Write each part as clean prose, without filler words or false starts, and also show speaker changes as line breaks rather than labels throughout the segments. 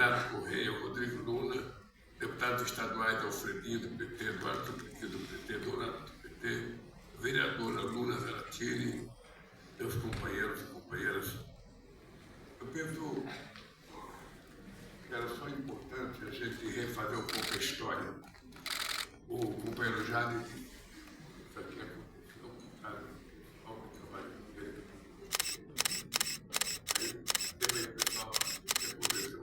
Renato Correia, Rodrigo Luna, deputados estaduais Alfredinho do PT, Eduardo do PT, Donato do PT, vereadora Luna Zaratini, meus companheiros e companheiras. Eu penso que era só importante a gente refazer um pouco a história. O companheiro Jade disse, isso aqui aconteceu, sabe? Olha o trabalho dele. Aí, teve aí, pessoal, o que aconteceu?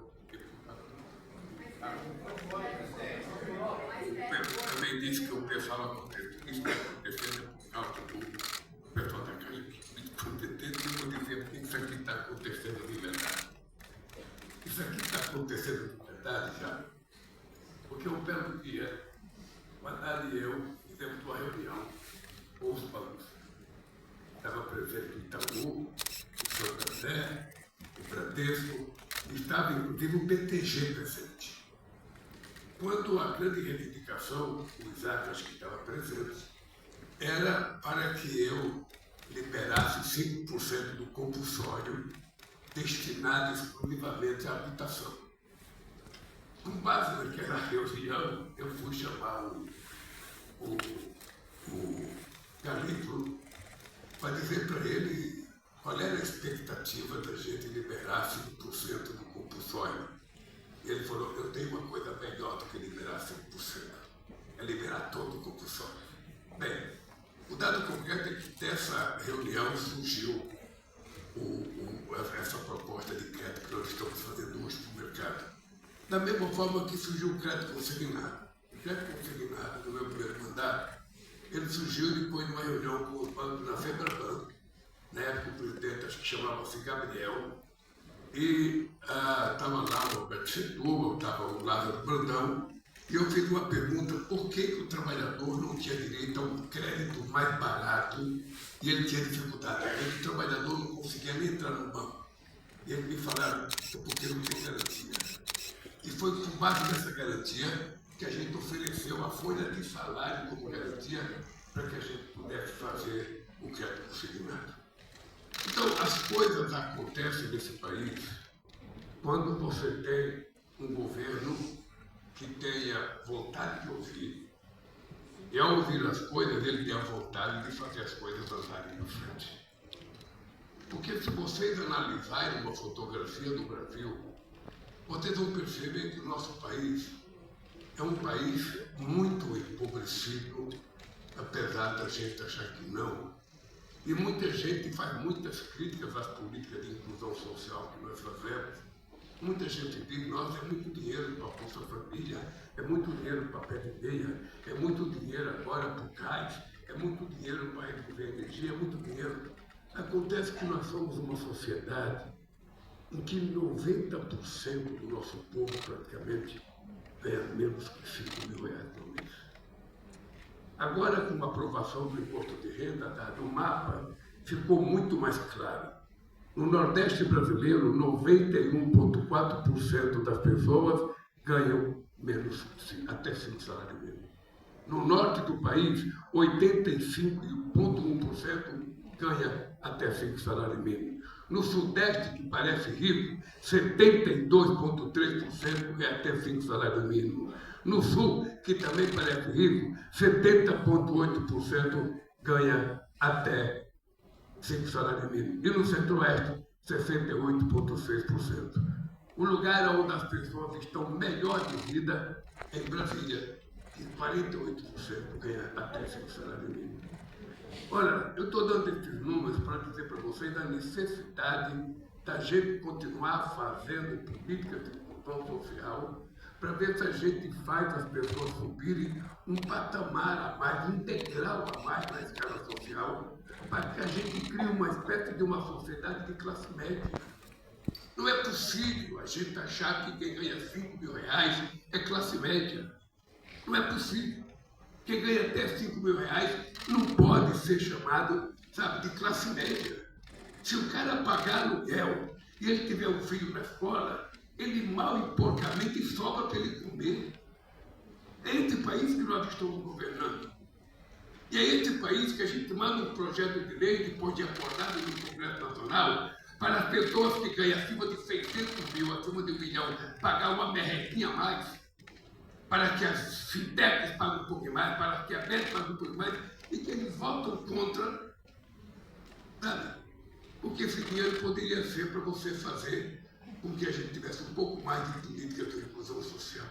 Eu também disse que o pessoal aconteceu. Isso está acontecendo por causa do pessoal da casa muito competente. Eu vou dizer porque isso aqui está acontecendo de verdade. Isso aqui está acontecendo de verdade já. Porque um belo dia, o Haddad e eu fizemos uma reunião com os bancos. Estava presente o Itaú, o Santander, o Bradesco, e estava inclusive o BTG presente. Quando a grande reivindicação, o Isaac acho que estava presente, era para que eu liberasse 5% do compulsório destinado exclusivamente à habitação. Com base naquela reunião, eu fui chamar o Galípolo para dizer para ele qual era a expectativa da gente liberar 5% do compulsório. Ele falou, eu tenho uma coisa melhor do que liberar 5%, é liberar todo o compulsório. Bem, o dado concreto é que dessa reunião surgiu essa proposta de crédito que nós estamos fazendo hoje para o mercado. Da mesma forma que surgiu o crédito consignado. O crédito consignado, no meu primeiro mandato, ele surgiu depois de uma reunião com os bancos na Febraban. Na época, o presidente, acho que chamava-se Gabriel, e estava lá o Roberto Setúbal, estava o Lázaro Brandão, e eu fiz uma pergunta, por que o trabalhador não tinha direito a um crédito mais barato e ele tinha dificuldade? O trabalhador não conseguia nem entrar no banco. E eles me falaram, porque não tem garantia. E foi com base nessa garantia que a gente ofereceu a folha de salário como garantia para que a gente pudesse fazer o crédito consignado. Então, as coisas acontecem nesse país quando você tem um governo que tenha vontade de ouvir, e ao ouvir as coisas, ele tem a vontade de fazer as coisas andarem na frente. Porque se vocês analisarem uma fotografia do Brasil, vocês vão perceber que o nosso país é um país muito empobrecido, apesar da gente achar que não. E muita gente faz muitas críticas às políticas de inclusão social que nós fazemos. Muita gente diz, nossa, é muito dinheiro para a Bolsa Família, é muito dinheiro para a pé de meia, é muito dinheiro agora para o gás, é muito dinheiro para reduzir a energia, é muito dinheiro. Acontece que nós somos uma sociedade em que 90% do nosso povo praticamente ganha menos que 5 mil reais por mês. Agora, com a aprovação do imposto de renda, o mapa ficou muito mais claro. No Nordeste brasileiro, 91,4% das pessoas ganham menos, até 5 salários mínimos. No Norte do país, 85,1% ganha até 5 salários mínimos. No Sudeste, que parece rico, 72,3% ganha até 5 salários mínimos. No Sul, que também parece rico, 70,8% ganha até 5 salários mínimos. E no Centro-Oeste, 68,6%. O lugar onde as pessoas estão melhor de vida é em Brasília, que 48% ganha até 5 salários mínimos. Olha, eu estou dando esses números para dizer para vocês a necessidade da gente continuar fazendo políticas de inclusão social para ver se a gente faz as pessoas subirem um patamar a mais, um degrau a mais na escala social, para que a gente crie uma espécie de uma sociedade de classe média. Não é possível a gente achar que quem ganha 5 mil reais é classe média. Não é possível. Quem ganha até 5 mil reais não pode ser chamado, sabe, de classe média. Se o cara pagar aluguel e ele tiver um filho na escola, ele mal e porcamente sobra para ele comer. É esse país que nós estamos governando. E é esse país que a gente manda um projeto de lei, depois de acordado no Congresso Nacional, para as pessoas que ganham acima de 600 mil, acima de 1 milhão, pagar uma merrequinha a mais, para que as fintechs paguem um pouco mais, para que a BED pague um pouco mais, e que eles votam contra, sabe? Porque esse dinheiro poderia ser para você fazer com que a gente tivesse um pouco mais de política de inclusão social.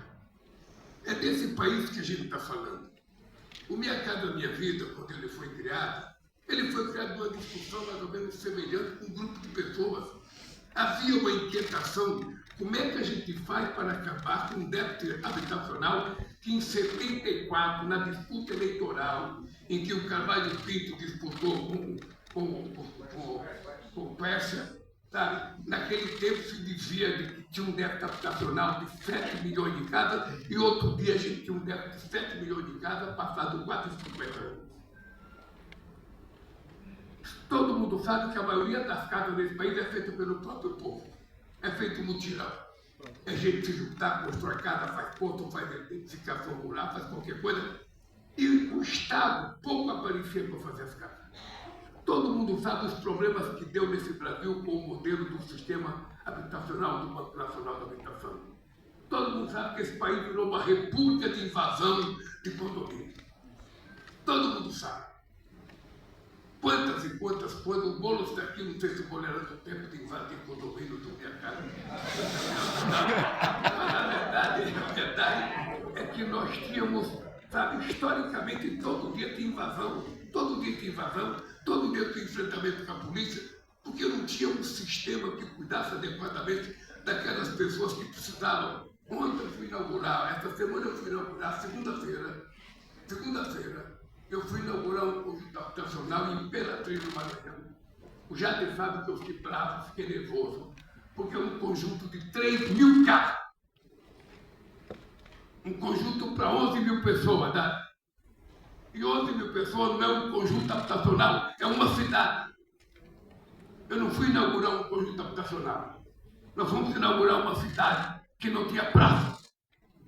É desse país que a gente está falando. O Minha Casa Minha Vida, quando ele foi criado numa discussão mais ou menos semelhante com um grupo de pessoas. Havia uma inquietação, como é que a gente faz para acabar com o déficit habitacional que em 74, na disputa eleitoral, em que o Carvalho Pinto disputou com Pérsia, sabe? Naquele tempo se dizia que tinha um déficit habitacional de 7 milhões de casas e outro dia a gente tinha um déficit de 7 milhões de casas passado quase 50 anos. Todo mundo sabe que a maioria das casas nesse país é feita pelo próprio povo. É feito mutirão. É gente se juntar, constrói casa, faz ponto, faz identificação rural, faz qualquer coisa. E o Estado pouco aparecia para fazer as casas. Todo mundo sabe os problemas que deu nesse Brasil com o modelo do sistema habitacional, do Banco Nacional da Habitação. Todo mundo sabe que esse país virou uma república de invasão de condomínio. Todo mundo sabe. Quantas e quantas coisas, o Boulos está aqui, não sei se o Boulos era do tempo de invadir condomínio do Minha Casa. Mas a verdade é que nós tínhamos, sabe, historicamente, todo dia tinha invasão, todo dia tinha enfrentamento com a polícia, porque não tinha um sistema que cuidasse adequadamente daquelas pessoas que precisavam. Ontem eu fui inaugurar, essa semana eu fui inaugurar, segunda-feira, eu fui inaugurar um conjunto habitacional em Imperatriz do Maranhão. O Jader sabe que eu fiquei bravo, fiquei nervoso, porque é um conjunto de 3 mil casas. Um conjunto para 11 mil pessoas, tá? E 11 mil pessoas não é um conjunto habitacional, é uma cidade. Eu não fui inaugurar um conjunto habitacional. Nós fomos inaugurar uma cidade que não tinha praça,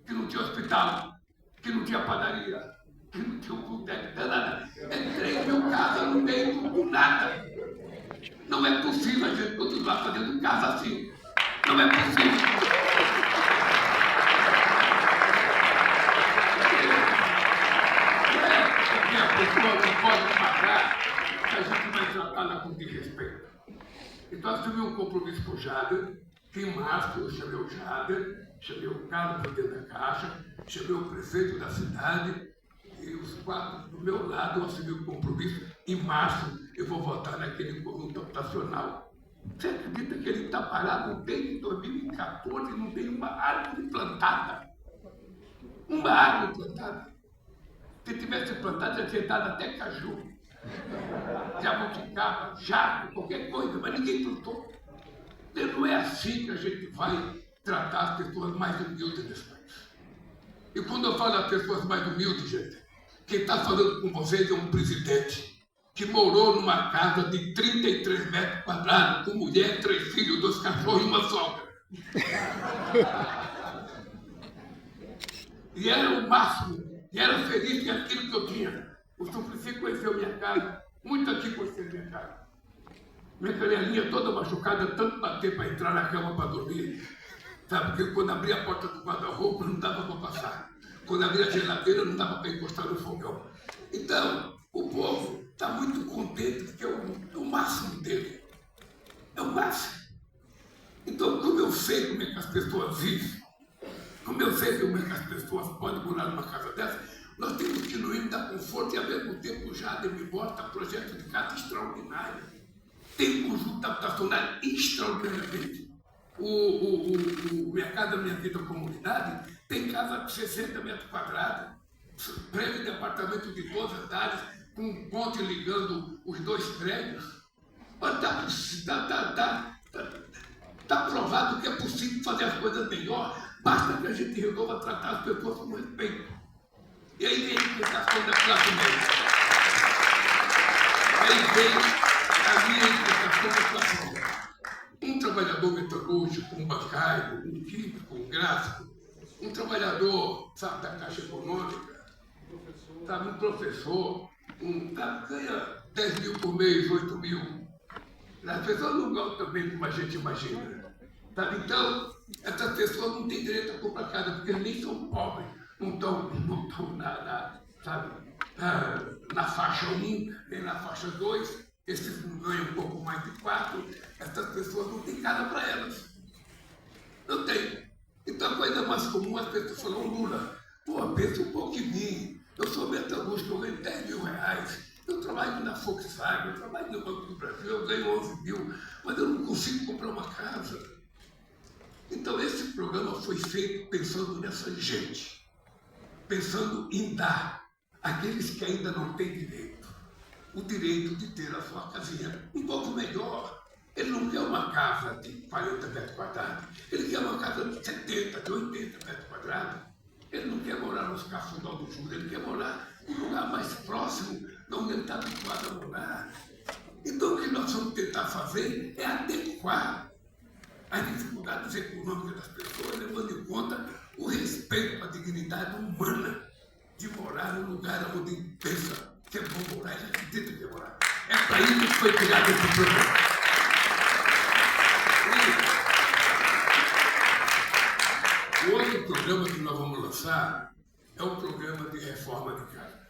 que não tinha hospital, que não tinha padaria, que não tinha um boteco, nada. É 3 mil casas no meio do nada. Não é possível a gente continuar fazendo casa assim. Não é possível. Porque a pessoa não pode pagar, a gente vai tratá-la com desrespeito. Então, assumi um compromisso com o Jader, que em março eu chamei o Jader, chamei o Carlos presidente da Caixa, chamei o prefeito da cidade, e os 4 do meu lado eu assumi o compromisso. Em março eu vou votar naquele conjunto habitacional. Você acredita que ele está parado desde 2014 e não tem uma árvore plantada? Uma árvore plantada. Se tivesse plantado, já tinha dado até caju, jabuticaba, jaco, qualquer coisa, mas ninguém plantou. E não é assim que a gente vai tratar as pessoas mais humildes desse país. E quando eu falo das pessoas mais humildes, gente, quem está falando com vocês é um presidente que morou numa casa de 33 metros quadrados, com mulher, 3 filhos, 2 cachorros e uma sogra. E era o máximo. E era feliz com aquilo que eu tinha. O Suplicy conheceu minha casa, muito aqui conheceu minha casa. Minha canelinha toda machucada, tanto bater para entrar na cama para dormir. Sabe, porque quando abria a porta do guarda-roupa não dava para passar. Quando abria a geladeira não dava para encostar no fogão. Então, o povo está muito contente porque é o máximo dele. É o máximo. Então, como eu sei como é que as pessoas vivem, como eu sei como é que as pessoas podem morar numa casa dessa, nós temos que no mínimo dar conforto e ao mesmo tempo já me bota projeto de casa extraordinário. Tem um conjunto habitacional extraordinariamente. O Minha Casa Minha Vida Comunidade tem casa de 60 metros quadrados, prédio de apartamento de 2 andares, com um ponte ligando os 2 prédios. Está provado que é possível fazer as coisas melhor, basta que a gente resolva tratar as pessoas com respeito. E aí vem a implicação da classe média. Aí vem a minha implicação da classe média. Um trabalhador metalúrgico, um bancário, um químico, um gráfico, um trabalhador, sabe, da Caixa Econômica, sabe, um professor, ganha 10 mil por mês, 8 mil. As pessoas não gostam também como a gente imagina. Sabe? Então, essas pessoas não têm direito a comprar casa, porque eles nem são pobres, não estão sabe, na faixa 1, nem na faixa 2, esses ganham um pouco mais de 4, essas pessoas não têm casa para elas. Não tem. Então a coisa mais comum, as pessoas falam, Lula, pô, pensa um pouco em mim, eu sou metalúrgico, eu ganho 10 mil reais, eu trabalho na Volkswagen, eu trabalho no Banco do Brasil, eu ganho 11 mil, mas eu não consigo comprar uma casa. Então esse programa foi feito pensando nessa gente, pensando em dar àqueles que ainda não têm direito, o direito de ter a sua casinha um pouco melhor. Ele não quer uma casa de 40 metros quadrados, ele quer uma casa de 70, de 80 metros quadrados. Ele não quer morar nos Cafundó do Júlio, ele quer morar num lugar mais próximo, de onde ele está habituado a morar. Então o que nós vamos tentar fazer é adequar as dificuldades econômicas das pessoas, levando em conta o respeito à dignidade humana de morar num lugar onde pensa que é bom morar e acredita que é morar. É para isso que foi criado esse programa. O outro programa que nós vamos lançar é o programa de reforma de casa.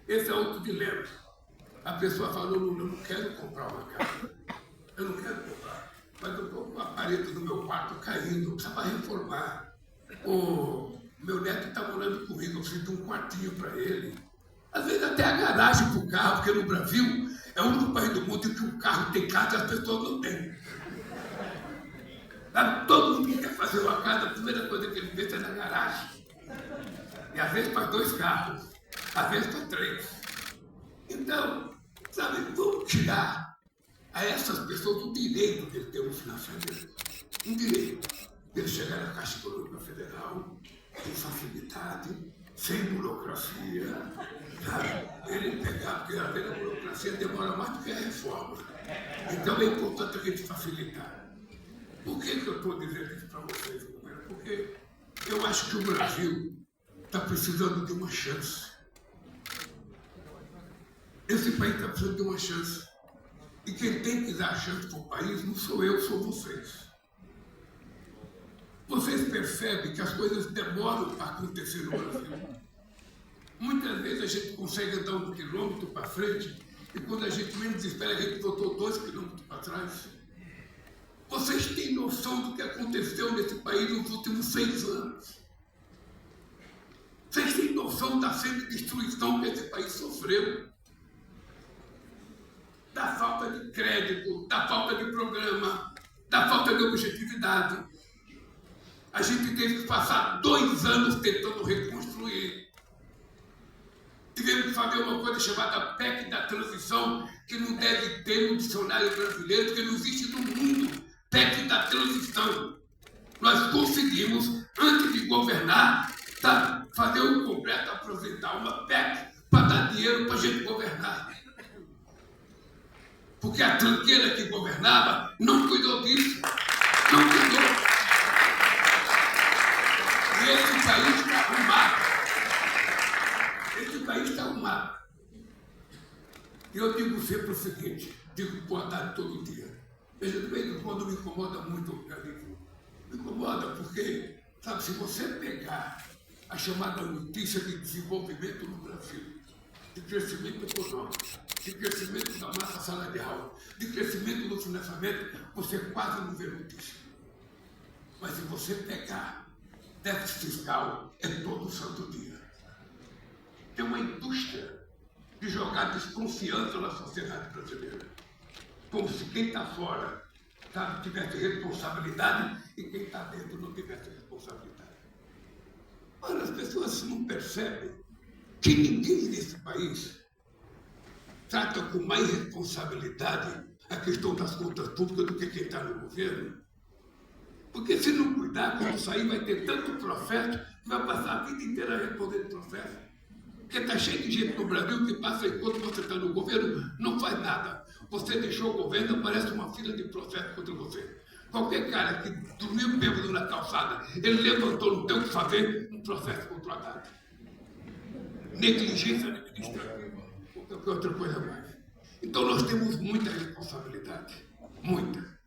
Esse é outro dilema. A pessoa falou, Lula, eu não quero comprar uma casa. Eu não quero comprar. Mas eu estou com a parede do meu quarto caindo, eu precisava reformar. O meu neto está morando comigo, eu preciso de um quartinho para ele. Às vezes até a garagem para o carro, porque no Brasil é o único país do mundo em que o carro tem casa e as pessoas não têm. Todo mundo que quer fazer uma casa, a primeira coisa que ele pensa é na garagem. E às vezes para 2 carros, às vezes para 3. Então, sabe, vamos tirar a essas pessoas o direito de ter um financiamento. Um direito de ele chegar na Caixa Econômica Federal com facilidade, sem burocracia. Sabe? Ele pegar, porque às vezes a burocracia demora mais do que a reforma. Então é importante a gente facilitar. Por que eu estou dizendo isso para vocês? Porque eu acho que o Brasil está precisando de uma chance. Esse país está precisando de uma chance. E quem tem que dar a chance para o país não sou eu, são vocês. Vocês percebem que as coisas demoram para acontecer no Brasil. Muitas vezes a gente consegue andar 1 quilômetro para frente e quando a gente menos espera, a gente voltou 2 quilômetros para trás. Vocês têm noção do que aconteceu nesse país nos últimos 6 anos? Vocês têm noção da semi-destruição que esse país sofreu? Da falta de crédito, da falta de programa, da falta de objetividade. A gente teve que passar 2 anos tentando reconstruir. Tivemos que fazer uma coisa chamada PEC da transição, que não deve ter no dicionário brasileiro, porque não existe no mundo. PEC da transição. Nós conseguimos, antes de governar, fazer o Congresso apresentar uma PEC para dar dinheiro para a gente governar. Porque a tranqueira que governava não cuidou disso. Não cuidou. E esse país está arrumado. Esse país está arrumado. E eu digo sempre o seguinte, digo boa tarde todo dia. Veja, de vez em quando me incomoda muito o organismo. Me incomoda porque, sabe, se você pegar a chamada notícia de desenvolvimento no Brasil, de crescimento econômico, de crescimento da massa salarial, de crescimento do financiamento, você quase não vê notícia. Mas se você pegar déficit fiscal, é todo santo dia. Tem uma indústria de jogar desconfiança na sociedade brasileira. Como se quem está fora, sabe, tivesse responsabilidade e quem está dentro não tivesse responsabilidade. Ora, as pessoas não percebem que ninguém nesse país trata com mais responsabilidade a questão das contas públicas do que quem está no governo. Porque se não cuidar, quando sair, vai ter tanto processo que vai passar a vida inteira respondendo processo. Porque está cheio de gente no Brasil que passa enquanto você está no governo, não faz nada. Você deixou o governo, aparece uma fila de processo contra você. Qualquer cara que dormiu bêbado na calçada, ele levantou, não tem o que fazer, um processo contratado. Negligência administrativa, qualquer outra coisa mais. Então nós temos muita responsabilidade, muita.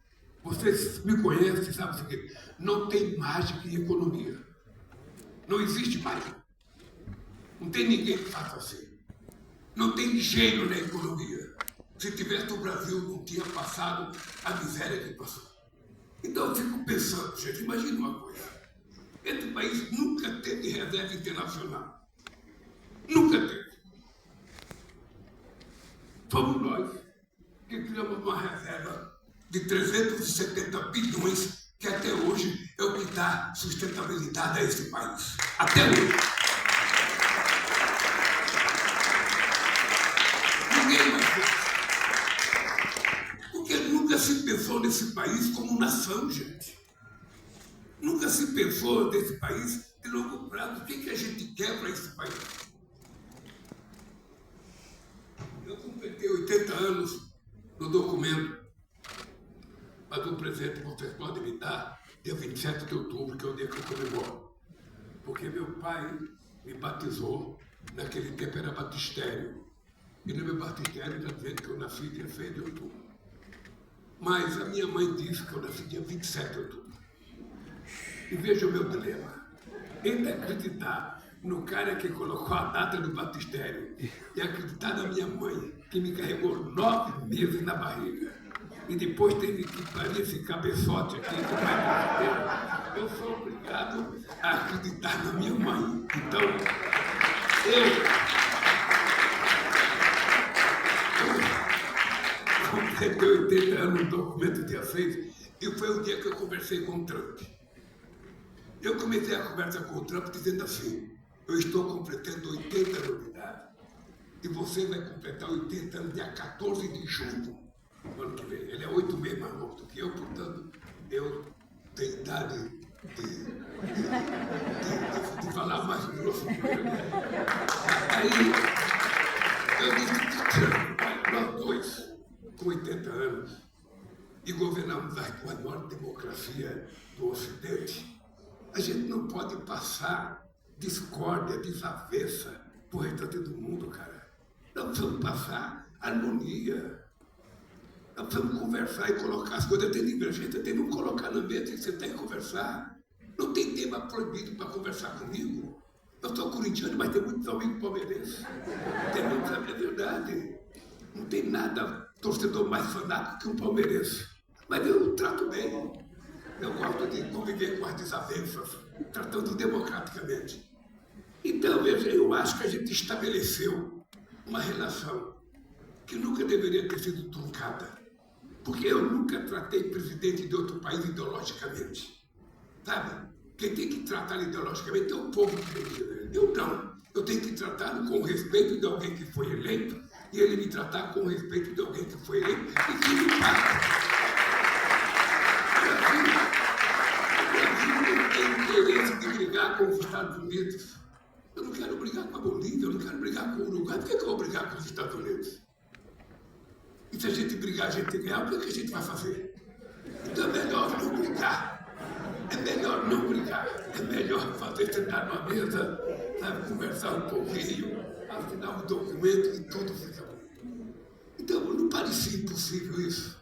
Vocês me conhecem, sabem o seguinte, não tem mágica em economia. Não existe mágica. Não tem ninguém que faça assim. Não tem gênio na economia. Se tivesse no Brasil, não tinha passado a miséria que passou. Então eu fico pensando, gente, imagina uma coisa. Esse país nunca teve reserva internacional. Nunca teve. Fomos nós que criamos uma reserva de 370 bilhões, que até hoje é o que dá sustentabilidade a esse país. Até hoje. Ninguém mais fez. Porque nunca se pensou nesse país como nação, gente. Nunca se pensou nesse país de longo prazo. O que a gente quer para esse país? Eu completei 80 anos no documento, mas o presente vocês podem me dar dia 27 de outubro, que é o dia que eu comemoro. Porque meu pai me batizou, naquele tempo era batistério. E no meu batistério está dizendo que eu nasci dia 6 de outubro. Mas a minha mãe disse que eu nasci dia 27 de outubro. E veja o meu dilema. Entre acreditar no cara que colocou a data do batistério e acreditar na minha mãe, que me carregou 9 meses na barriga, e depois teve que parir esse cabeçote aqui, que vai eu sou obrigado a acreditar na minha mãe. Então, eu completei 80 anos no documento dia 6, e foi o dia que eu conversei com o Trump. Eu comecei a conversa com o Trump dizendo assim, eu estou completando 80 anos de idade e você vai completar 80 anos dia 14 de junho, no ano que vem. Ele é 8 meses mais novo do que eu, portanto, eu tenho idade de falar mais grosso que ele. Aí, eu disse, Trump, nós dois, com 80 anos, e governamos a maior democracia do Ocidente, a gente não pode passar discórdia, desavença para o restante do mundo, cara. Nós precisamos passar harmonia. Nós precisamos conversar e colocar as coisas dentro de divergência. Temos que colocar na mesa e sentar e conversar. Não tem tema proibido para conversar comigo. Eu sou corintiano, mas tem muitos amigos palmeirenses. Tem muitos, é verdade. Não tem nada torcedor mais fanático que um palmeirense. Mas eu trato bem. Eu gosto de conviver com as desavenças, tratando democraticamente. Então, veja, eu acho que a gente estabeleceu uma relação que nunca deveria ter sido truncada. Porque eu nunca tratei presidente de outro país ideologicamente. Sabe? Quem tem que tratar ideologicamente é o povo que tem. Eu não. Eu tenho que tratá-lo com o respeito de alguém que foi eleito e ele me tratar com o respeito de alguém que foi eleito e que me paga. Interesse de brigar com os Estados Unidos. Eu não quero brigar com a Bolívia, eu não quero brigar com o Uruguai. Por que eu vou brigar com os Estados Unidos? E se a gente brigar, a gente ganhar, o que a gente vai fazer? Então é melhor não brigar. É melhor não brigar. É melhor fazer sentar numa mesa, sabe, conversar um pouquinho, assinar um documento e tudo fica bom. Então não parecia impossível isso.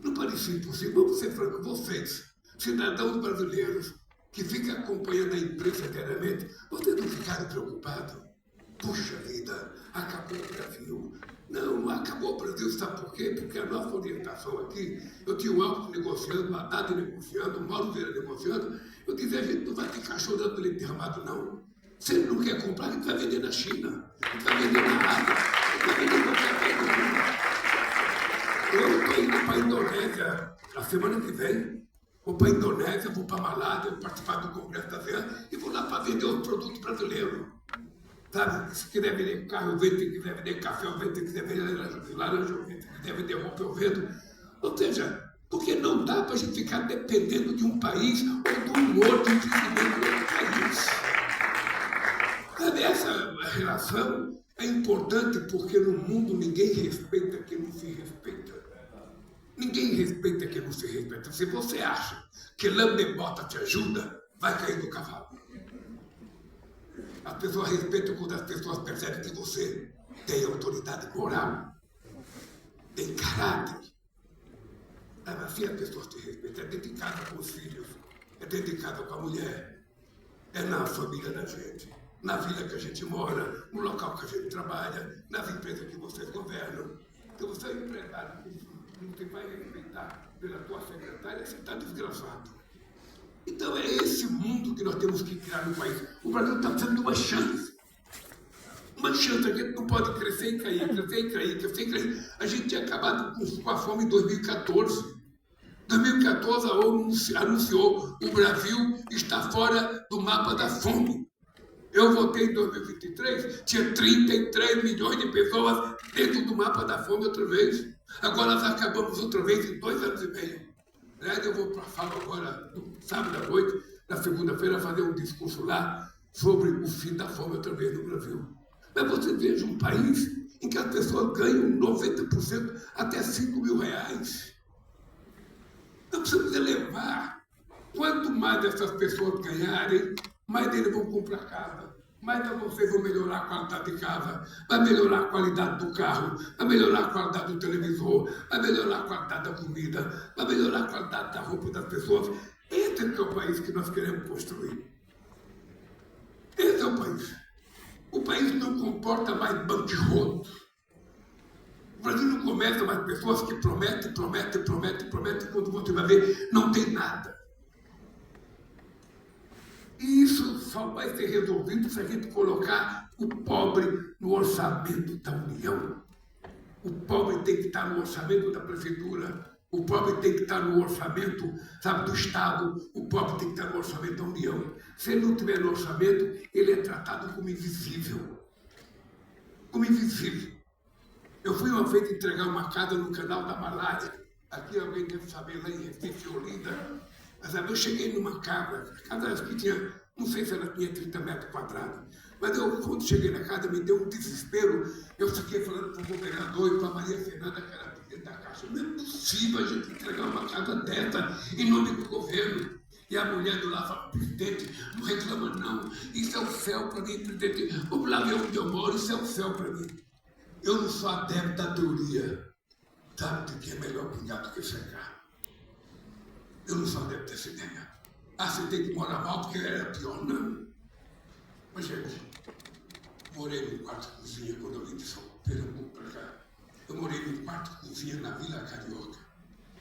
Não parecia impossível. Vamos ser francos, vocês, cidadãos brasileiros, que ficam acompanhando a imprensa diariamente, vocês não ficaram preocupados? Puxa vida, acabou o Brasil. Não, acabou o Brasil, sabe por quê? Porque a nossa orientação aqui, eu tinha o Alves negociando, o Haddad negociando, o Mauro Vieira negociando, eu dizia, a gente não vai ficar chorando leite derramado, não. Se ele não quer comprar, ele vai vender na China, ele vai vender na Ásia, ele vai vender em qualquer país do mundo. Eu estou indo para a Indonésia a semana que vem. Vou para a Indonésia, vou para a Malásia, vou participar do Congresso da ASEAN e vou lá para vender os produtos brasileiros. Sabe? Se quiser vender carro, eu vendo. Se quiser vender café, eu vendo. Se quiser vender laranja, eu vendo. Se quiser vender roupa, eu vendo. Ou seja, porque não dá para a gente ficar dependendo de um país ou de um outro crescimento de outro país. Sabe, essa relação é importante porque no mundo ninguém respeita quem não se respeita. Ninguém respeita quem não se respeita. Se você acha que lambebota te ajuda, vai cair do cavalo. As pessoas respeitam quando as pessoas percebem que você tem autoridade moral. caráter. Assim a pessoa se respeita. É dentro de casa com os filhos, é dentro de casa com a mulher, é na família da gente, na vila que a gente mora, no local que a gente trabalha, nas empresas que vocês governam. Se você é empregado, não vai respeitar pela tua secretária, você está desgraçado. Então é esse mundo que nós temos que criar no país. O Brasil está precisando de uma chance. Uma chance, a gente não pode crescer e cair, crescer e cair, crescer e cair. A gente tinha acabado com a fome em 2014. 2014 a ONU anunciou que o Brasil está fora do mapa da fome. Eu votei em 2023, tinha 33 milhões de pessoas dentro do mapa da fome outra vez. Agora nós acabamos outra vez em 2 anos e meio. Aliás, eu vou para a fala agora, no sábado à noite, na segunda-feira, fazer um discurso lá sobre o fim da fome outra vez no Brasil. Mas você veja um país em que as pessoas ganham 90% até 5 mil reais. Nós precisamos elevar. Quanto mais essas pessoas ganharem, mais eles vão comprar casa, mais vocês vão melhorar a qualidade de casa, vai melhorar a qualidade do carro, vai melhorar a qualidade do televisor, vai melhorar a qualidade da comida, vai melhorar a qualidade da roupa das pessoas. Esse é o país que nós queremos construir. Esse é o país. O país não comporta mais bandidos. O Brasil não começa mais pessoas que prometem, quando você vai ver, não tem nada. E isso só vai ser resolvido se a gente colocar o pobre no orçamento da União. O pobre tem que estar no orçamento da prefeitura, o pobre tem que estar no orçamento, sabe, do Estado, o pobre tem que estar no orçamento da União. Se ele não tiver no orçamento, ele é tratado como invisível. Como invisível. Eu fui uma vez entregar uma casa no canal da Malária. Aqui alguém deve saber, lá em Recife, Olinda. Mas eu cheguei numa casa, a casa que tinha, não sei se ela tinha 30 metros quadrados. Mas eu, quando cheguei na casa, me deu um desespero. Eu fiquei falando para o governador e para a Maria Fernanda, que era presidente da Caixa. Não é possível a gente entregar uma casa dessa em nome do governo. E a mulher do lado fala, presidente, não reclama não. Isso é o céu para mim, presidente. Vamos lá ver onde eu moro, isso é o céu para mim. Eu não sou adepto da teoria, sabe, de que é melhor pingar do que secar. Eu não sou adepto dessa ideia. Ah, você tem que morar mal porque era pior. Não. Mas, gente, morei num quarto-cozinha quando eu vim de São Pernambuco para cá. Eu morei num quarto-cozinha na Vila Carioca.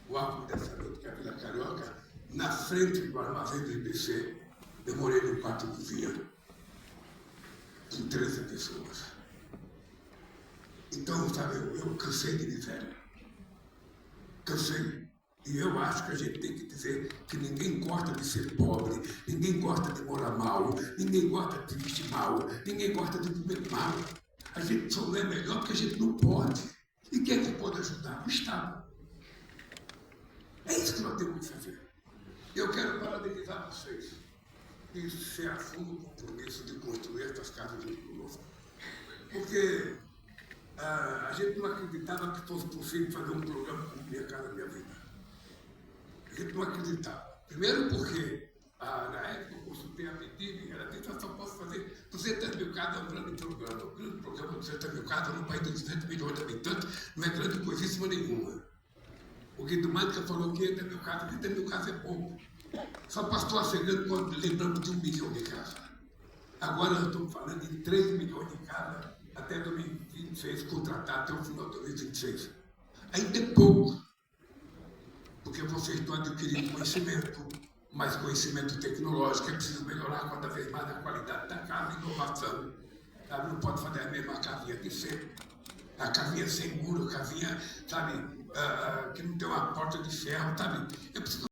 O álbum dessa noite, que é a Vila Carioca, na frente do armazém do IBC. Eu morei num quarto-cozinha com 13 pessoas. Então, sabe, eu cansei de miséria. Cansei. E eu acho que a gente tem que dizer que ninguém gosta de ser pobre, ninguém gosta de morar mal, ninguém gosta de vestir mal, ninguém gosta de comer mal. A gente só não é melhor porque a gente não pode. E quem é que pode ajudar? O Estado. É isso que nós temos que fazer. Eu quero parabenizar vocês. Isso é a fundo o compromisso de construir essas casas junto conosco. Porque a gente não acreditava que fosse possível fazer um programa como Minha Casa Minha Vida. A gente não acreditava. Primeiro porque, na época, eu consultei a Medina e ela disse, eu só posso fazer 200 mil casas é um grande programa. Um grande programa de 200 mil casas num país de 200 milhões de habitantes não é grande coisíssima nenhuma. O Guido Mântica falou que 500 mil casas, 500 mil casas é pouco. Só pastor Acegano quando lembramos de 1 milhão de casas. Agora nós estamos falando de 3 milhões de casas até 2026, contratar até o final de 2026. Ainda é pouco, porque vocês estão adquirindo conhecimento, mais conhecimento tecnológico, é preciso melhorar cada vez mais a qualidade da casa, inovação. Sabe? Não pode fazer a mesma casinha de sempre. A casinha sem muro, a casinha, sabe, que não tem uma porta de ferro, sabe? É preciso